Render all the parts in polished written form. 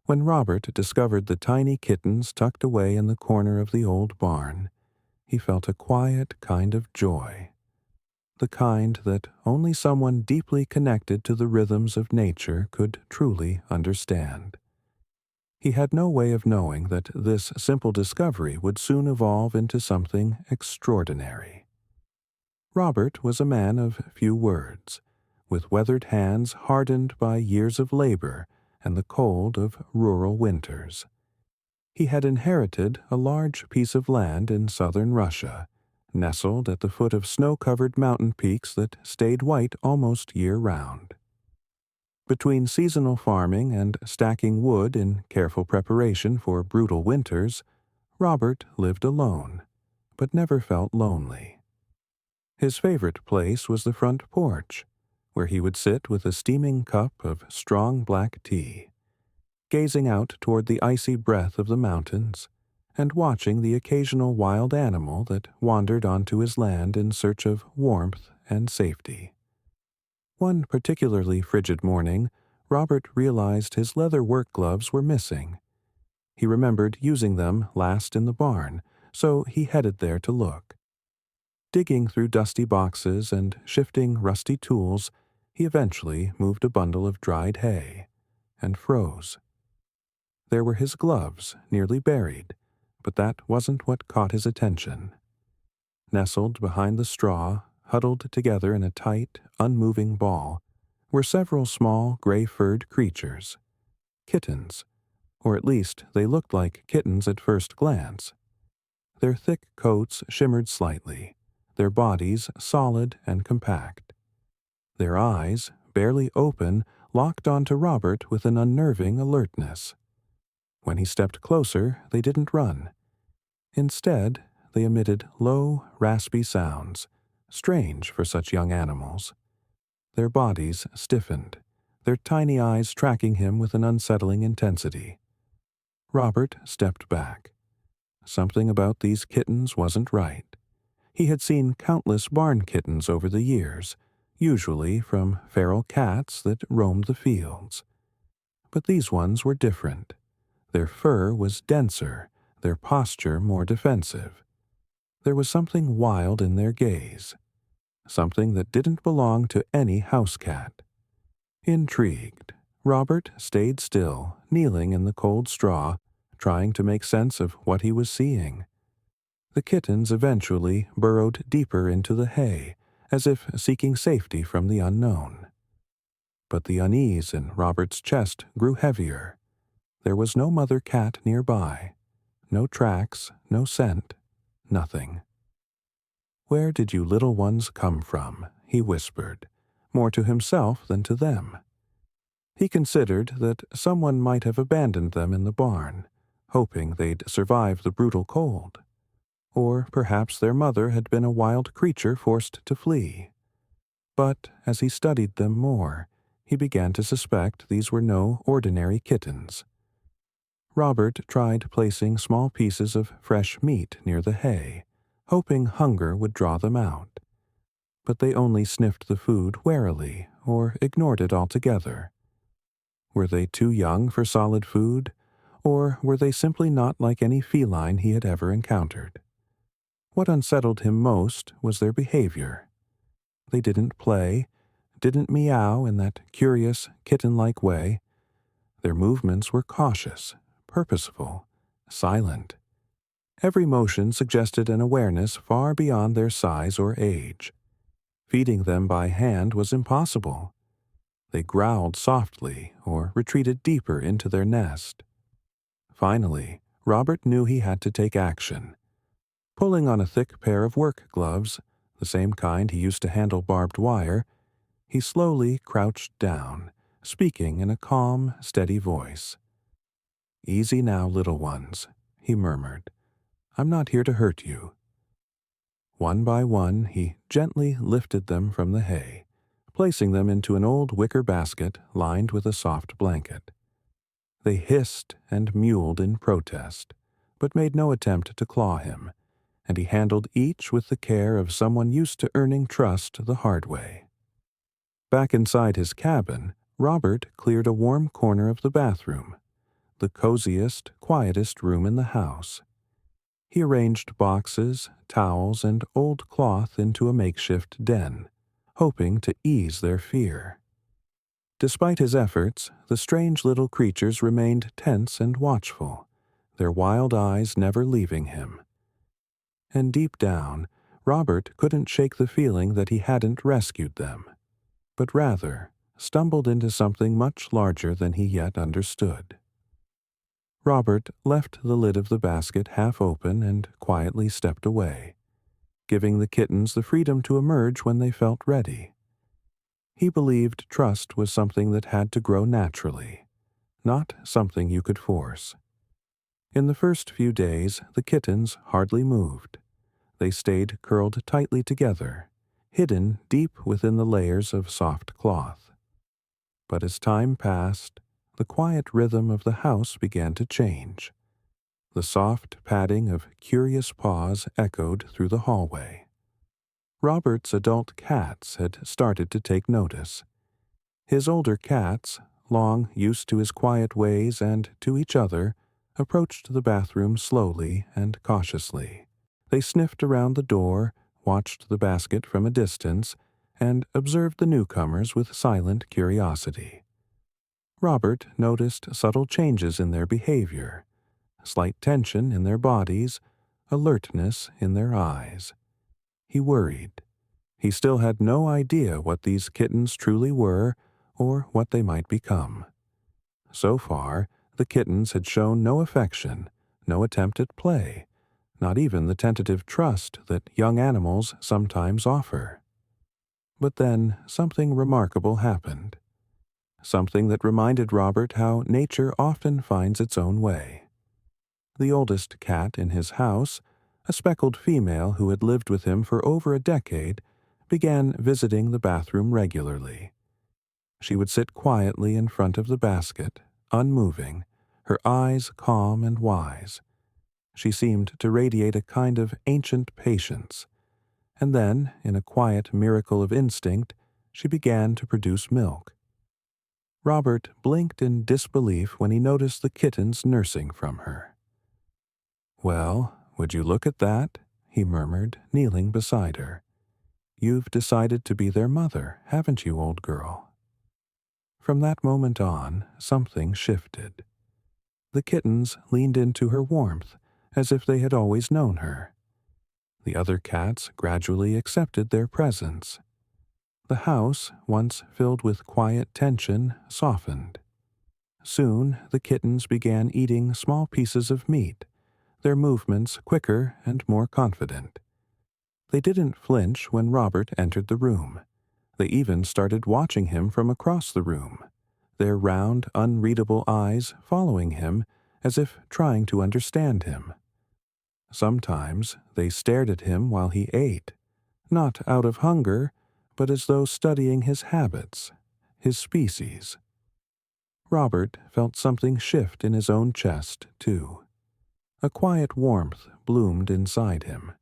When Robert discovered the tiny kittens tucked away in the corner of the old barn, he felt a quiet kind of joy, the kind that only someone deeply connected to the rhythms of nature could truly understand. He had no way of knowing that this simple discovery would soon evolve into something extraordinary. Robert was a man of few words, with weathered hands hardened by years of labor and the cold of rural winters. He had inherited a large piece of land in southern Russia, nestled at the foot of snow-covered mountain peaks that stayed white almost year-round. Between seasonal farming and stacking wood in careful preparation for brutal winters, Robert lived alone, but never felt lonely. His favorite place was the front porch, where he would sit with a steaming cup of strong black tea, gazing out toward the icy breath of the mountains and watching the occasional wild animal that wandered onto his land in search of warmth and safety. One particularly frigid morning, Robert realized his leather work gloves were missing. He remembered using them last in the barn, so he headed there to look. Digging through dusty boxes and shifting rusty tools, he eventually moved a bundle of dried hay and froze. There were his gloves, nearly buried, but that wasn't what caught his attention. Nestled behind the straw, huddled together in a tight, unmoving ball, were several small gray-furred creatures. Kittens, or at least they looked like kittens at first glance. Their thick coats shimmered slightly, their bodies solid and compact. Their eyes, barely open, locked onto Robert with an unnerving alertness. When he stepped closer, they didn't run. Instead, they emitted low, raspy sounds, strange for such young animals. Their bodies stiffened, their tiny eyes tracking him with an unsettling intensity. Robert stepped back. Something about these kittens wasn't right. He had seen countless barn kittens over the years, usually from feral cats that roamed the fields. But these ones were different. Their fur was denser, their posture more defensive. There was something wild in their gaze, something that didn't belong to any house cat. Intrigued, Robert stayed still, kneeling in the cold straw, trying to make sense of what he was seeing. The kittens eventually burrowed deeper into the hay, as if seeking safety from the unknown. But the unease in Robert's chest grew heavier. There was no mother cat nearby. No tracks, no scent, nothing. "Where did you little ones come from?" he whispered, more to himself than to them. He considered that someone might have abandoned them in the barn, hoping they'd survive the brutal cold. Or perhaps their mother had been a wild creature forced to flee. But as he studied them more, he began to suspect these were no ordinary kittens. Robert tried placing small pieces of fresh meat near the hay, hoping hunger would draw them out. But they only sniffed the food warily or ignored it altogether. Were they too young for solid food, or were they simply not like any feline he had ever encountered? What unsettled him most was their behavior. They didn't play, didn't meow in that curious, kitten-like way. Their movements were cautious, purposeful, silent. Every motion suggested an awareness far beyond their size or age. Feeding them by hand was impossible. They growled softly or retreated deeper into their nest. Finally, Robert knew he had to take action. Pulling on a thick pair of work gloves, the same kind he used to handle barbed wire, he slowly crouched down, speaking in a calm, steady voice. "Easy now, little ones," he murmured. "I'm not here to hurt you." One by one, he gently lifted them from the hay, placing them into an old wicker basket lined with a soft blanket. They hissed and mewled in protest, but made no attempt to claw him, and he handled each with the care of someone used to earning trust the hard way. Back inside his cabin, Robert cleared a warm corner of the bathroom. the coziest, quietest room in the house. He arranged boxes, towels, and old cloth into a makeshift den, hoping to ease their fear. Despite his efforts, the strange little creatures remained tense and watchful, their wild eyes never leaving him. And deep down, Robert couldn't shake the feeling that he hadn't rescued them, but rather stumbled into something much larger than he yet understood. Robert left the lid of the basket half open and quietly stepped away, giving the kittens the freedom to emerge when they felt ready. He believed trust was something that had to grow naturally, not something you could force. In the first few days, the kittens hardly moved. They stayed curled tightly together, hidden deep within the layers of soft cloth. But as time passed, the quiet rhythm of the house began to change. The soft padding of curious paws echoed through the hallway. Robert's adult cats had started to take notice. His older cats, long used to his quiet ways and to each other, approached the bathroom slowly and cautiously. They sniffed around the door, watched the basket from a distance, and observed the newcomers with silent curiosity. Robert noticed subtle changes in their behavior, slight tension in their bodies, alertness in their eyes. He worried. He still had no idea what these kittens truly were or what they might become. So far, the kittens had shown no affection, no attempt at play, not even the tentative trust that young animals sometimes offer. But then something remarkable happened. Something that reminded Robert how nature often finds its own way. The oldest cat in his house, a speckled female who had lived with him for over a decade, began visiting the bathroom regularly. She would sit quietly in front of the basket, unmoving, her eyes calm and wise. She seemed to radiate a kind of ancient patience. And then, in a quiet miracle of instinct, she began to produce milk. Robert blinked in disbelief when he noticed the kittens nursing from her. "Well, would you look at that?" he murmured, kneeling beside her. "You've decided to be their mother, haven't you, old girl?" From that moment on, something shifted. The kittens leaned into her warmth, as if they had always known her. The other cats gradually accepted their presence. The house, once filled with quiet tension, softened. Soon the kittens began eating small pieces of meat, their movements quicker and more confident. They didn't flinch when Robert entered the room. They even started watching him from across the room, their round, unreadable eyes following him as if trying to understand him. Sometimes they stared at him while he ate, not out of hunger, but as though studying his habits, his species. Robert felt something shift in his own chest, too. A quiet warmth bloomed inside him.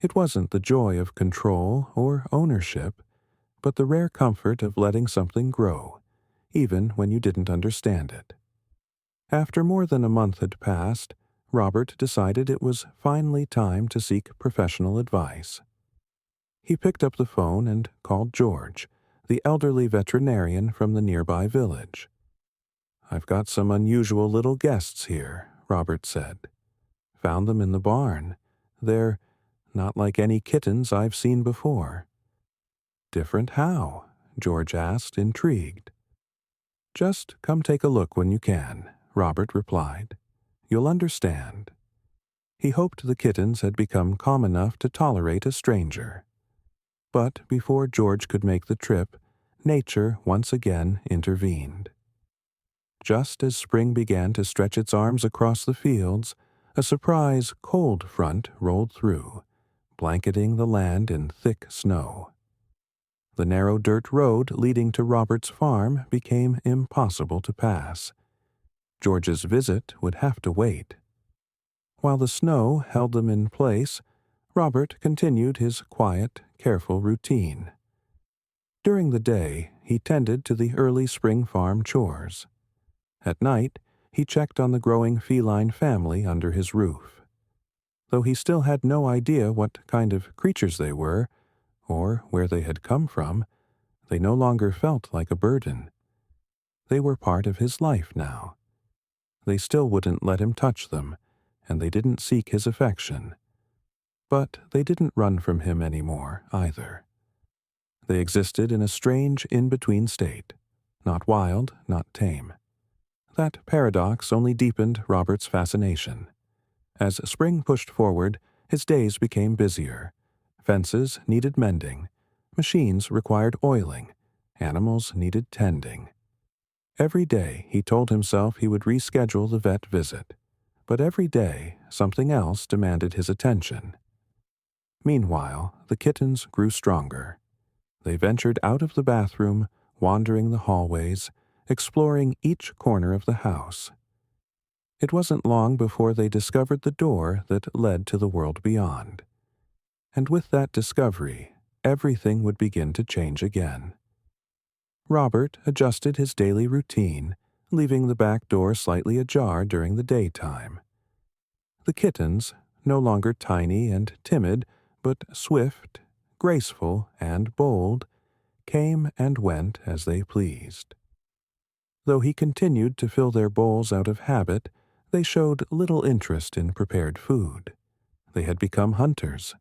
It wasn't the joy of control or ownership, but the rare comfort of letting something grow, even when you didn't understand it. After more than a month had passed, Robert decided it was finally time to seek professional advice. He picked up the phone and called George, the elderly veterinarian from the nearby village. "I've got some unusual little guests here," Robert said. "Found them in the barn. They're not like any kittens I've seen before." "Different how?" George asked, intrigued. "Just come take a look when you can," Robert replied. "You'll understand." He hoped the kittens had become calm enough to tolerate a stranger. But before George could make the trip, nature once again intervened. Just as spring began to stretch its arms across the fields, a surprise cold front rolled through, blanketing the land in thick snow. The narrow dirt road leading to Robert's farm became impossible to pass. George's visit would have to wait. While the snow held them in place, Robert continued his quiet, careful routine. During the day, he tended to the early spring farm chores. At night, he checked on the growing feline family under his roof. Though he still had no idea what kind of creatures they were, or where they had come from, they no longer felt like a burden. They were part of his life now. They still wouldn't let him touch them, and they didn't seek his affection. But they didn't run from him anymore, either. They existed in a strange in-between state, not wild, not tame. That paradox only deepened Robert's fascination. As spring pushed forward, his days became busier. Fences needed mending, machines required oiling, animals needed tending. Every day he told himself he would reschedule the vet visit, but every day something else demanded his attention. Meanwhile, the kittens grew stronger. They ventured out of the bathroom, wandering the hallways, exploring each corner of the house. It wasn't long before they discovered the door that led to the world beyond. And with that discovery, everything would begin to change again. Robert adjusted his daily routine, leaving the back door slightly ajar during the daytime. The kittens, no longer tiny and timid, but swift, graceful, and bold, came and went as they pleased. Though he continued to fill their bowls out of habit, they showed little interest in prepared food. They had become hunters.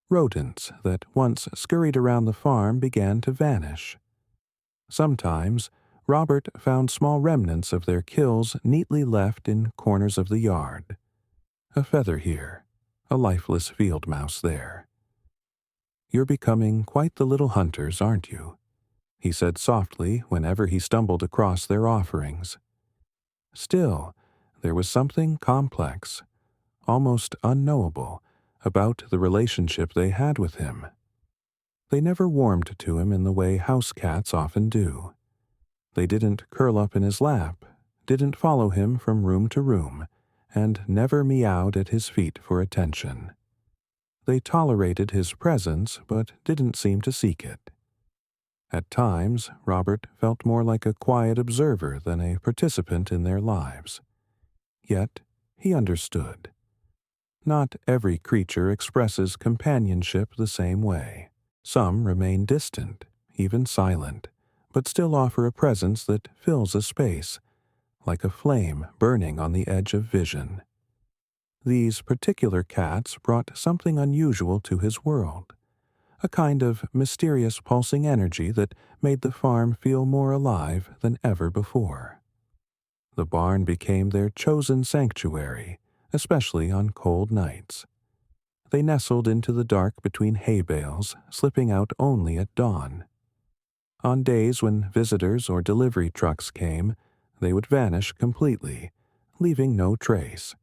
Rodents that once scurried around the farm began to vanish. Sometimes, Robert found small remnants of their kills neatly left in corners of the yard. A feather here, a lifeless field mouse there. "You're becoming quite the little hunters, aren't you?" he said softly whenever he stumbled across their offerings. Still, there was something complex, almost unknowable, about the relationship they had with him. They never warmed to him in the way house cats often do. They didn't curl up in his lap, didn't follow him from room to room, and never meowed at his feet for attention. They tolerated his presence, but didn't seem to seek it. At times, Robert felt more like a quiet observer than a participant in their lives. Yet, he understood. Not every creature expresses companionship the same way. Some remain distant, even silent, but still offer a presence that fills a space, like a flame burning on the edge of vision. These particular cats brought something unusual to his world, a kind of mysterious pulsing energy that made the farm feel more alive than ever before. The barn became their chosen sanctuary, especially on cold nights. They nestled into the dark between hay bales, slipping out only at dawn. On days when visitors or delivery trucks came, they would vanish completely, leaving no trace,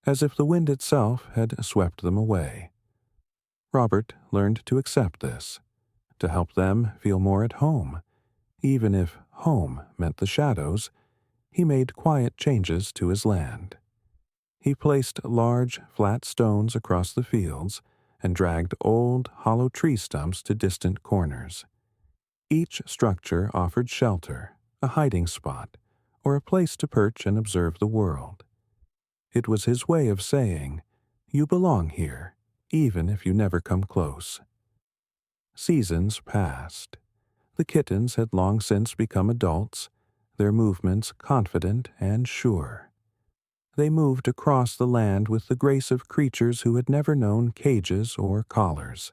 as if the wind itself had swept them away. Robert learned to accept this, to help them feel more at home. Even if home meant the shadows, he made quiet changes to his land. He placed large, flat stones across the fields and dragged old, hollow tree stumps to distant corners. Each structure offered shelter, a hiding spot, or a place to perch and observe the world. It was his way of saying, "You belong here, even if you never come close." Seasons passed. The kittens had long since become adults, their movements confident and sure. They moved across the land with the grace of creatures who had never known cages or collars.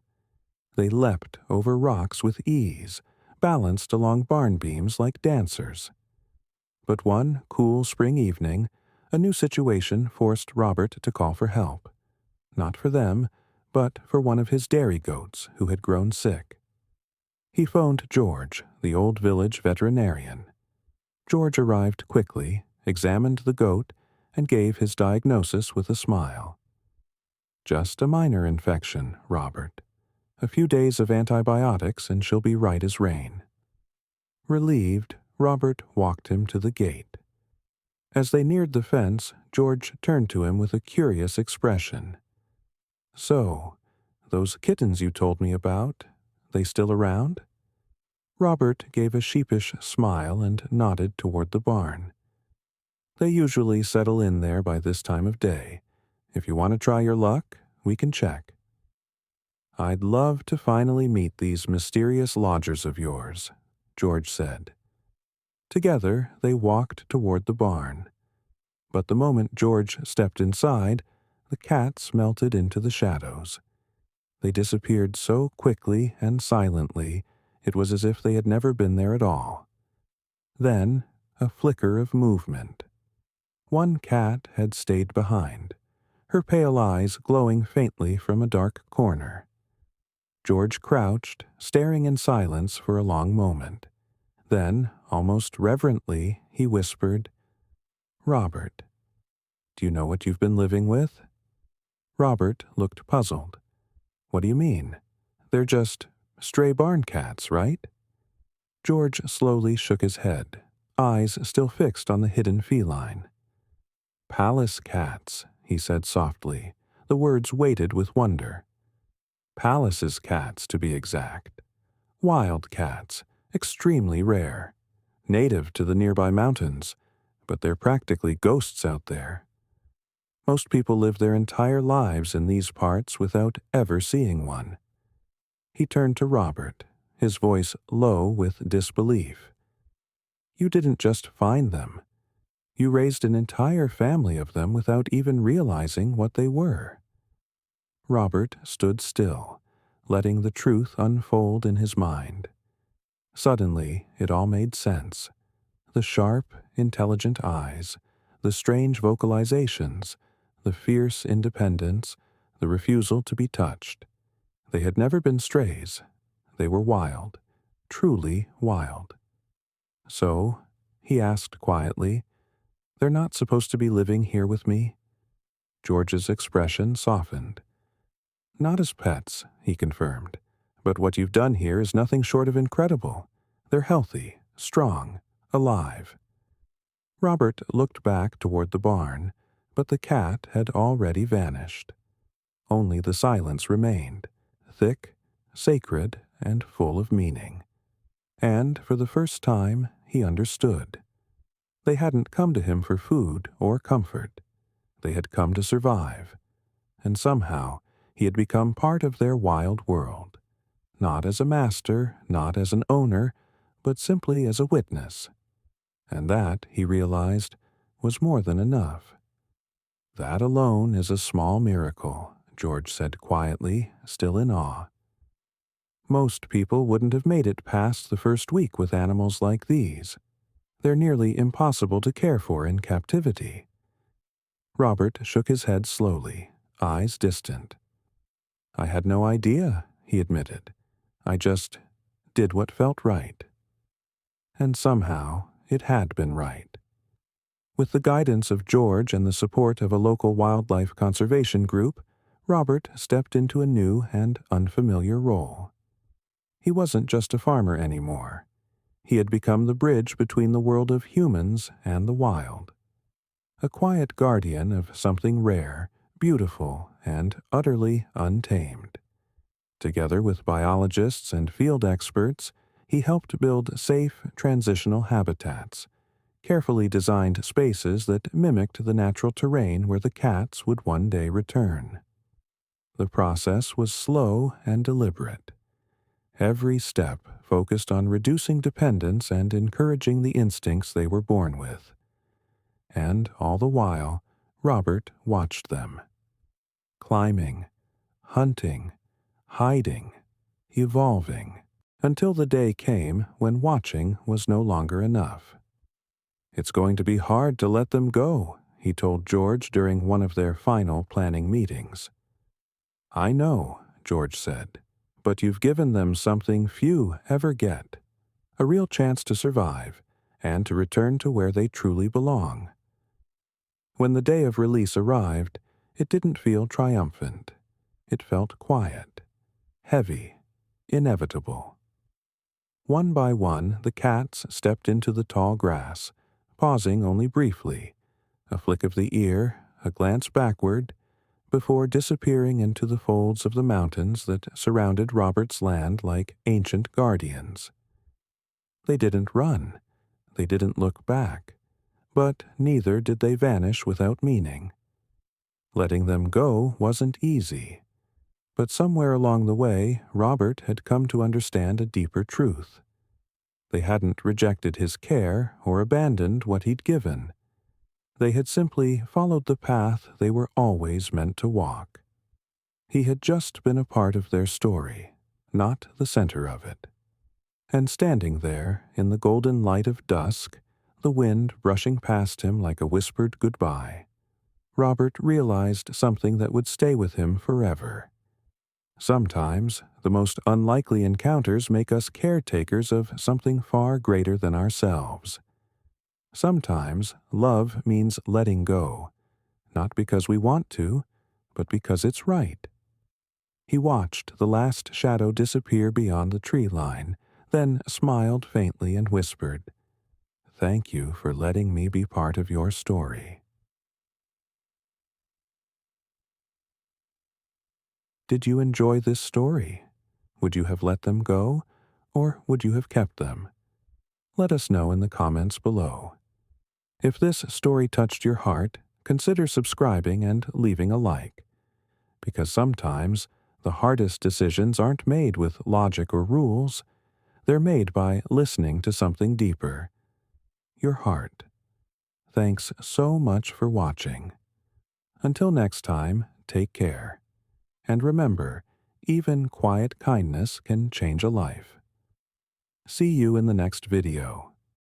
They leapt over rocks with ease, balanced along barn beams like dancers. But one cool spring evening, a new situation forced Robert to call for help. Not for them, but for one of his dairy goats who had grown sick. He phoned George, the old village veterinarian. George arrived quickly, examined the goat, and gave his diagnosis with a smile. "Just a minor infection, Robert. A few days of antibiotics and she'll be right as rain." Relieved, Robert walked him to the gate. As they neared the fence, George turned to him with a curious expression. "So, those kittens you told me about, they still around?" Robert gave a sheepish smile and nodded toward the barn. They usually settle in there by this time of day. If you want to try your luck, we can check." "I'd love to finally meet these mysterious lodgers of yours," George said. Together, they walked toward the barn. But the moment George stepped inside, the cats melted into the shadows. They disappeared so quickly and silently, it was as if they had never been there at all. Then, a flicker of movement. One cat had stayed behind, her pale eyes glowing faintly from a dark corner. George crouched, staring in silence for a long moment. Then, almost reverently, he whispered, "Robert, do you know what you've been living with?" Robert looked puzzled. "What do you mean? They're just stray barn cats, right?" George slowly shook his head, eyes still fixed on the hidden feline. "Palace cats," he said softly. The words weighted with wonder. "Palace's cats, to be exact. Wild cats, extremely rare. Native to the nearby mountains, but they're practically ghosts out there. Most people live their entire lives in these parts without ever seeing one." He turned to Robert, his voice low with disbelief. "You didn't just find them. You raised an entire family of them without even realizing what they were." Robert stood still, letting the truth unfold in his mind. Suddenly, it all made sense. The sharp, intelligent eyes, the strange vocalizations, the fierce independence, the refusal to be touched. They had never been strays. They were wild, truly wild. "So," he asked quietly, "they're not supposed to be living here with me?" George's expression softened. "Not as pets," he confirmed, "but what you've done here is nothing short of incredible. They're healthy, strong, alive." Robert looked back toward the barn, but the cat had already vanished. Only the silence remained, thick, sacred, and full of meaning. And for the first time, he understood. They hadn't come to him for food or comfort. They had come to survive. And somehow, he had become part of their wild world. Not as a master, not as an owner, but simply as a witness. And that, he realized, was more than enough. "That alone is a small miracle," George said quietly, still in awe. "Most people wouldn't have made it past the first week with animals like these. They're nearly impossible to care for in captivity." Robert shook his head slowly, eyes distant. "I had no idea," he admitted. "I just did what felt right." And somehow it had been right. With the guidance of George and the support of a local wildlife conservation group, Robert stepped into a new and unfamiliar role. He wasn't just a farmer anymore. He had become the bridge between the world of humans and the wild. A quiet guardian of something rare, beautiful, and utterly untamed. Together with biologists and field experts, he helped build safe, transitional habitats, carefully designed spaces that mimicked the natural terrain where the cats would one day return. The process was slow and deliberate. Every step focused on reducing dependence and encouraging the instincts they were born with. And all the while, Robert watched them. Climbing, hunting, hiding, evolving, until the day came when watching was no longer enough. "It's going to be hard to let them go," he told George during one of their final planning meetings. "I know," George said, "but you've given them something few ever get, a real chance to survive and to return to where they truly belong." When the day of release arrived, it didn't feel triumphant. It felt quiet, heavy, inevitable. One by one, the cats stepped into the tall grass, pausing only briefly, a flick of the ear, a glance backward, before disappearing into the folds of the mountains that surrounded Robert's land like ancient guardians. They didn't run. They didn't look back. But neither did they vanish without meaning. Letting them go wasn't easy, but somewhere along the way, Robert had come to understand a deeper truth. They hadn't rejected his care or abandoned what he'd given. They had simply followed the path they were always meant to walk. He had just been a part of their story, not the center of it. And standing there, in the golden light of dusk, the wind brushing past him like a whispered goodbye, Robert realized something that would stay with him forever. Sometimes, the most unlikely encounters make us caretakers of something far greater than ourselves. Sometimes, love means letting go, not because we want to, but because it's right. He watched the last shadow disappear beyond the tree line, then smiled faintly and whispered, "Thank you for letting me be part of your story." Did you enjoy this story? Would you have let them go, or would you have kept them? Let us know in the comments below. If this story touched your heart, consider subscribing and leaving a like, because sometimes the hardest decisions aren't made with logic or rules. They're made by listening to something deeper. Your heart. Thanks so much for watching. Until next time, take care. And remember, even quiet kindness can change a life. See you in the next video.